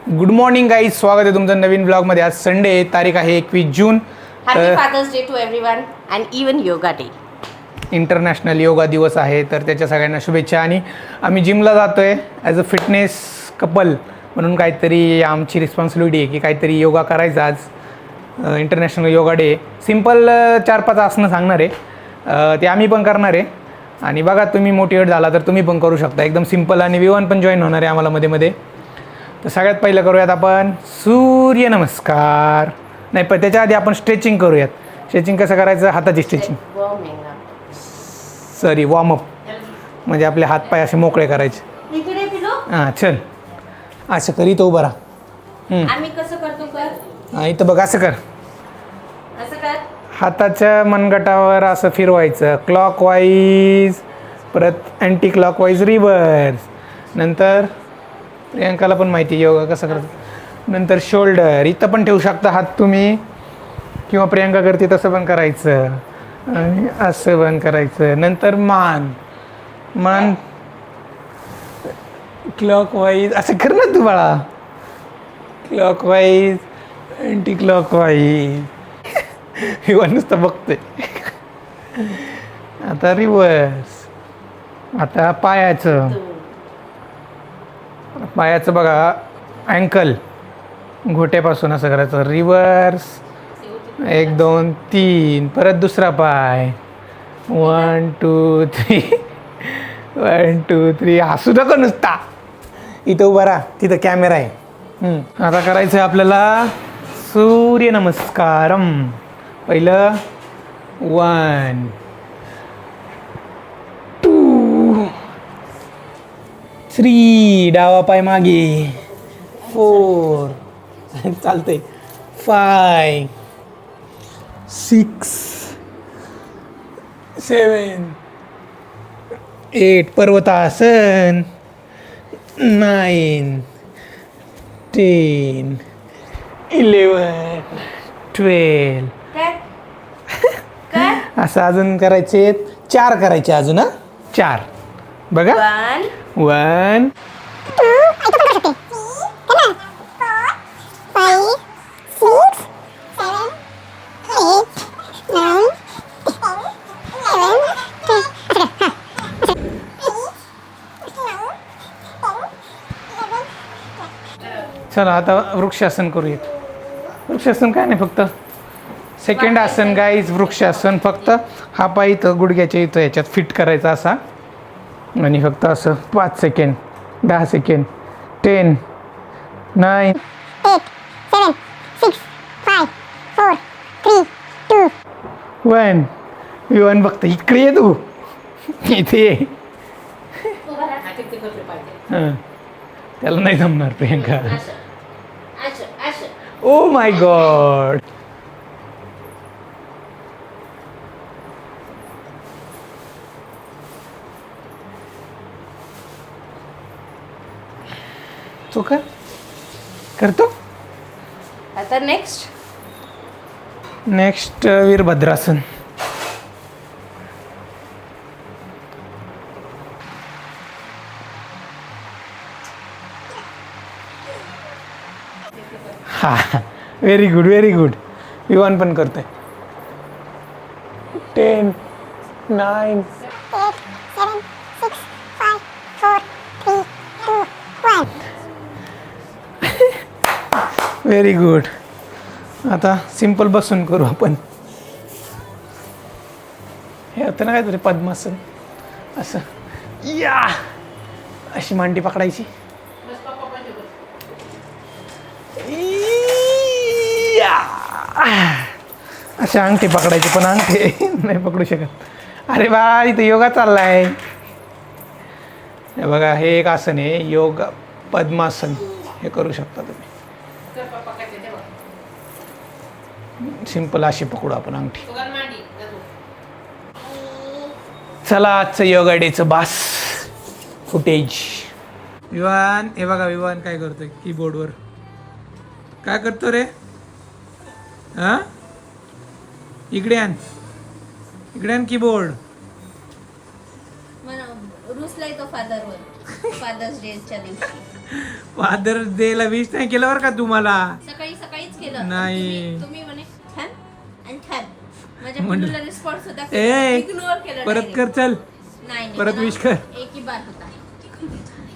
Good morning guys, स्वागत आहे तुमचं नवीन ब्लॉगमध्ये. आज संडे, तारीख आहे 21 जून. Happy father's day to everyone and even yoga day. International yoga दिवस आहे, तर त्याच्या सगळ्यांना शुभेच्छा. आणि आम्ही जिमला जातो आहे ॲज अ फिटनेस कपल म्हणून. काहीतरी आमची रिस्पॉन्सिबिलिटी आहे की काहीतरी योगा करायचा. आज इंटरनॅशनल योगा डे. सिम्पल 4-5 आसनं सांगणार आहे, ते आम्ही पण करणार आहे. आणि बघा, तुम्ही मोटिवेट झाला तर तुम्ही पण करू शकता. एकदम सिम्पल. आणि विवान पण जॉईन होणार आहे आम्हाला मध्ये मध्ये. तर सगळ्यात पहिलं करूयात आपण सूर्यनमस्कार. नाही, पण त्याच्या आधी आपण स्ट्रेचिंग करूयात. स्ट्रेचिंग कसं करायचं? हाताची स्ट्रेचिंग, सॉरी वॉर्मअप, म्हणजे आपले हातपाय असे मोकळे करायचे. हां, चल असं कर. इथं उभं राहा. आम्ही कसं करतो कर? हां, इथं बघ, असं कर. असं कर. हाताच्या मनगटावर असं फिरवायचं क्लॉकवाईज, परत अँटी क्लॉकवाईज रिव्हर्स. नंतर प्रियांकाला पण माहिती आहे योगा कसं करतात. नंतर शोल्डर, इथं पण ठेवू शकता हात तुम्ही, किंवा प्रियांका करते तसं पण करायचं. आणि असं पण करायचं. नंतर मान क्लॉकवाईज असं कर ना तू बाळा. Clockwise, anti clockwise. किंवा नुसतं बघते. आता रिव्हर्स. आता पायाचं बघा, अँकल घोट्यापासून असं करायचं. रिव्हर्स 1 2 3. परत दुसरा पाय 1 2 3 1 2 3. हसू नका नुसता. इथं उभा राहा, तिथं कॅमेरा आहे. आता करायचं आहे आपल्याला सूर्यनमस्कारम. पहिलं 1 2 3. डावा पाय मागे. 4 चालतंय. 5 6 7 8. पर्वतासन. 9 10 11 12. असं अजून करायचे. 4 करायचे अजून. 4 बघा. 1 चला आता वृक्षासन करूयात. वृक्षासन काय नाही, फक्त सेकंड आसन गाईज. वृक्षासन फक्त हा पाय इथं गुडघ्याच्या इथं याच्यात फिट करायचा असा. आणि फक्त असं 5 सेकंड, 10 सेकंड. 10 9 8 7 6 5 4 3 2 1. विवान बघतं. इकडे ये तू, इथे ये. हां, त्याला नाही जमणार प्रियंका. Oh my God. तो करतो. आता नेक्स्ट वीरभद्रासन. हा, व्हेरी गुड. विवान पण करतोय. 10 9 8 7 6 5 4 3 2 1. Very good. आता सिंपल बसून करू आपण. हे होतं ना काहीतरी पद्मासन. असं या, अशी मांडी पकडायची. अशा अंगठी पकडायची, पण अंगठी नाही पकडू शकत. अरे बा, इथं योगा चाललाय. हे बघा, हे एक आसन आहे योगा पद्मासन. हे करू शकता तुम्ही. सिंपल अशी पकडू आपण अंगठी. चला, आजचं योगा डेचं बास फुटेज. विवान, हे बघा विवान काय करतोय कीबोर्डवर. काय करतो रे? हां, इकडे आण कीबोर्ड. रुसलाय तो फादरवर. फादर्स डेच्या दिवशी. फादर्स डेला विश नाही केलं बरं का तुम्हाला. सकाळीच केलं. नाही. तुम्ही म्हणे छान आणि छान. माझ्या म्हणलं. पिल्लूला रिस्पॉन्स होता. ए, इग्नोर केलं. परत direct. कर चल. नाही परत मला wish कर. एक ही बात होता.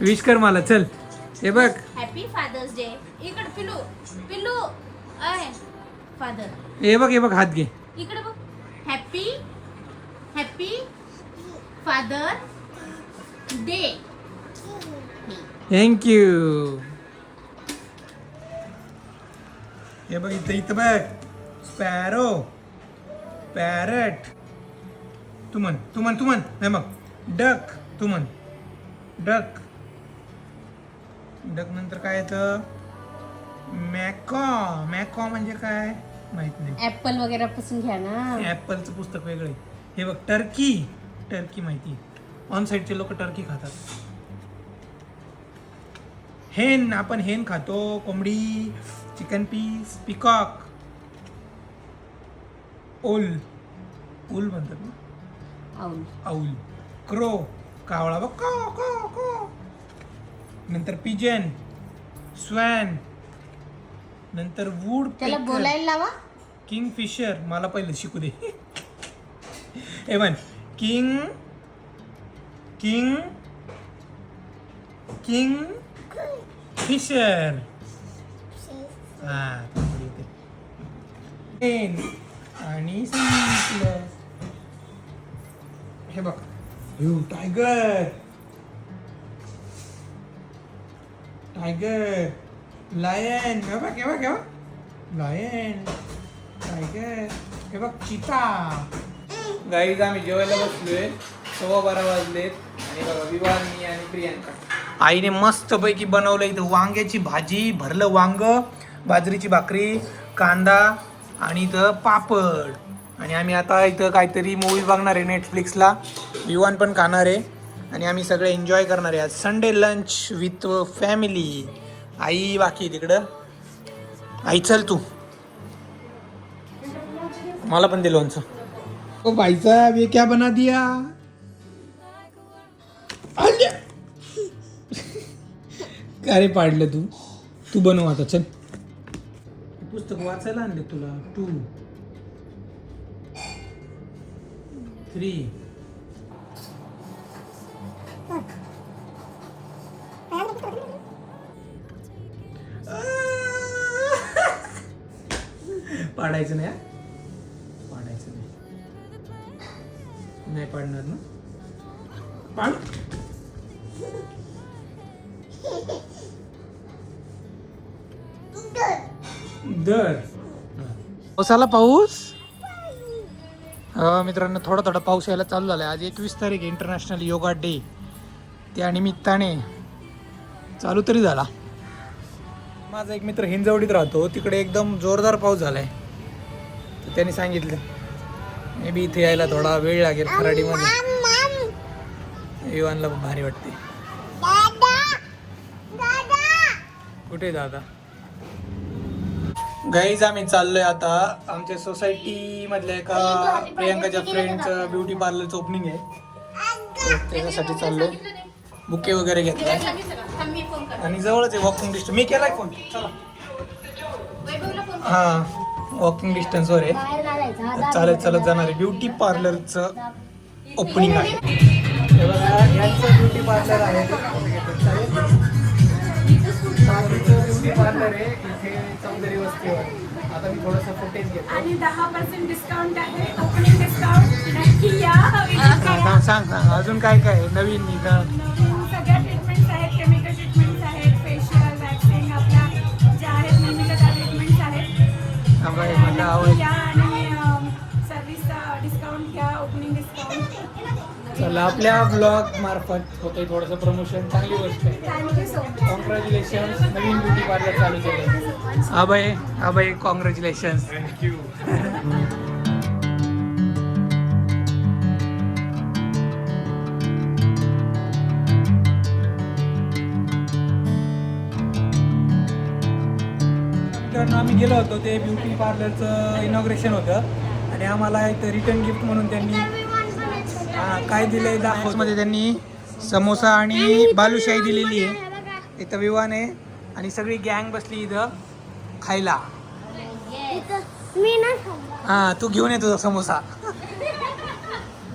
विश कर मला चल. हे बघ हॅपी फादर्स डे. इकडे पिल्लू पिल्लू आय फादर. हे बघ हात घे. इकडे बघ. Happy happy father day. Thank you. हे बघ इथं बघ. Sparrow parrot. तू म्हण हे बघ. डक. तू म्हण डक. डक नंतर काय येतं. मॅकॉ म्हणजे काय माहित नाही. ऍपल वगैरे पासून घ्या ना. ऍपलचं पुस्तक वेगळं आहे. हे बघ टर्की माहिती. ऑन साईडचे लोक टर्की खातात. हेन आपण हेन खातो. कोंबडी. Chicken piece. पिकॉक. ओल म्हणतात ना. आऊल. क्रो कावळा बघ. को. नंतर पिजन. स्वॅन. नंतर वूड त्याला बोलायला लावा. Kingfisher. मला पहिलं शिकू दे. A1 king fissure. हा आणि सांगितलं. हे बघ. टायगर. लायन. हे बघ लायन. टायगर. हे बघ चिता. गाईज आम्ही जेवायला बसलोय. 12:15 वाजलेत आणि बघा विवान, मी आणि प्रियांका. आईने मस्त पैकी बनवलं इथं वांग्याची भाजी, भरलं वांग, बाजरीची भाकरी, कांदा आणि इथं पापड. आणि आम्ही आता इथं काहीतरी मूवी बघणार आहे नेटफ्लिक्सला. विवान पण खाणार आहे आणि आम्ही सगळे एन्जॉय करणार आहे आज संडे लंच विथ फॅमिली. आई बाकी तिकडं. आई चल तू. मला पण दे लोणचं. ओ भाई साहब ये क्या बना दिया. काय रे पाडलं तू बनव आता चल. पुस्तक वाचायला आणले तुला. 2 3 पाडायचं नाही. नाही पाडणार ना. पाड. दर पावसाला पाऊस. मित्रांनो थोडा पाऊस यायला चालू झालाय. आज 21 तारीख आहे, इंटरनॅशनल योगा डे. त्या निमित्ताने चालू तरी झाला. माझा एक मित्र हिंजवडीत राहतो, तिकडे एकदम जोरदार पाऊस झालाय. तर त्यांनी सांगितलं मे बी इथे यायला थोडा वेळ लागेल. खराडीमध्ये विवानला भारी वाटते. कुठे दादा. गाईज आम्ही चाललोय आता आमच्या सोसायटी मधल्या एका प्रियांकाच्या फ्रेंडचं ब्युटी पार्लरचं ओपनिंग आहे. त्याच्यासाठी चाललोय. बुके वगैरे घेतलाय आणि जवळच आहे वॉकिंग डिस्टन्स. मी केलाय फोन. चला. हा वॉकिंग डिस्टन्सवर आहे. चालत जाणार आहे. ब्युटी पार्लरचं ओपनिंग आहे. हे बघा यांचं ब्युटी पार्लर आहे. ब्युटी पार्लर आहे इथे चौधरी वस्तीवर. आता मी थोडंसं फुटेज घेतो. आणि 10% डिस्काउंट आहे. ओपनिंग डिस्काउंट नक्की या. सांग अजून काय काय नवीन निघाल. सगळ्या ट्रीटमेंट्स आहेत. केमिकल ट्रीटमेंट्स आहेत. फेशियल वॅक्सिंग आपल्या ज्या आहेत नेहमीच्या त्या ट्रीटमेंट्स आहेत. मला आवड. या आणि सर्व्हिस डिस्काउंट घ्या. Opening discount. चला आपल्या ब्लॉग मार्फत होतंय थोडंसं प्रमोशन. चांगली गोष्ट आहे. Thank you so much. कॉंग्रॅच्युलेशन्स. नवीन ब्युटी पार्लर चालू केलं. अभय कॉंग्रॅच्युलेशन्स. थँक्यू. आम्ही गेलो होतो. ते ब्युटी पार्लरचं इनॉग्रेशन होतं आणि आम्हाला इथं रिटर्न गिफ्ट म्हणून त्यांनी काय दिलंय दाखवत मध्ये त्यांनी समोसा आणि बालुशाही दिलेली आहे. इथं विवान आहे आणि सगळी गँग बसली इथं खायला. मी ना हा तू घेऊन ये तुझा समोसा.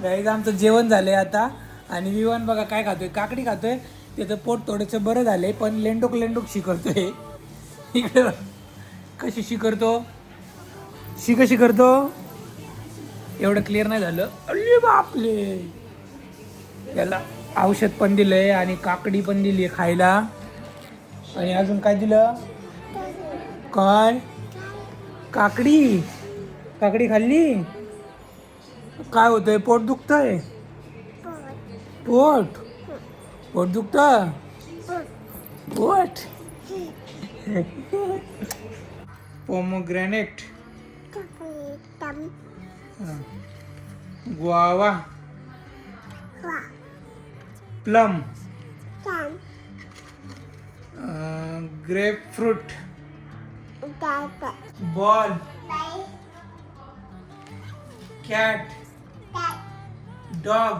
गाईज आमचं जेवण झालंय आता आणि विवान बघा काय खातोय, काकडी खातोय. त्याचं पोट थोडंसं बरं झालंय पण लेंडोक शिकरतोय. इकडं कशी शिकरतो, कशी करतो एवढं क्लिअर नाही झालं. अरे बापले. त्याला औषध पण दिलंय आणि काकडी पण दिली आहे खायला. आणि अजून काय दिलं, काय काकडी खाल्ली. काय होतंय, पोट दुखतंय, पोट दुखत, पोट. Pomegranate, guava, plum, grape fruit, ball, cat, dog,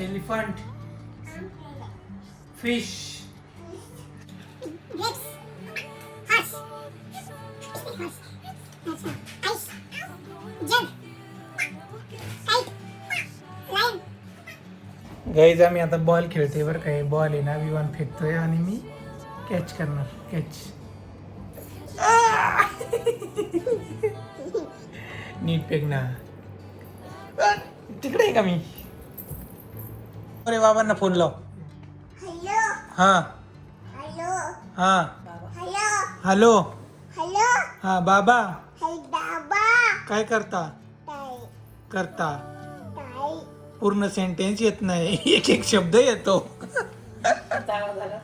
elephant, fish, guys आम्ही आता बॉल खेळतोय बरं काय. बॉल आहे ना विमान फेकतोय आणि मी कॅच करणार. कॅच नीट फेक ना. तिकडे आहे का मी. अरे बाबांना फोन लाव. हा हा हॅलो. हा बाबा काय करता. पूर्ण सेंटेन्स येत नाही, एक शब्द येतो.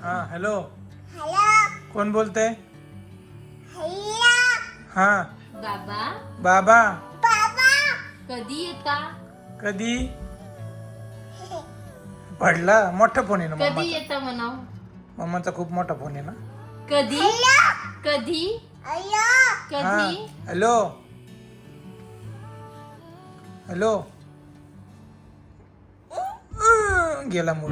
हा हॅलो. कोण बोलतंय. हा बाबा बाबा कधी येता. कधी पडला. मोठा फोन आहे ना कधी मम्माचा. येता म्हणाव. मम्माचा खूप मोठा फोन आहे ना. कधी कधी हा कधी. Hello hello. गेला मूड.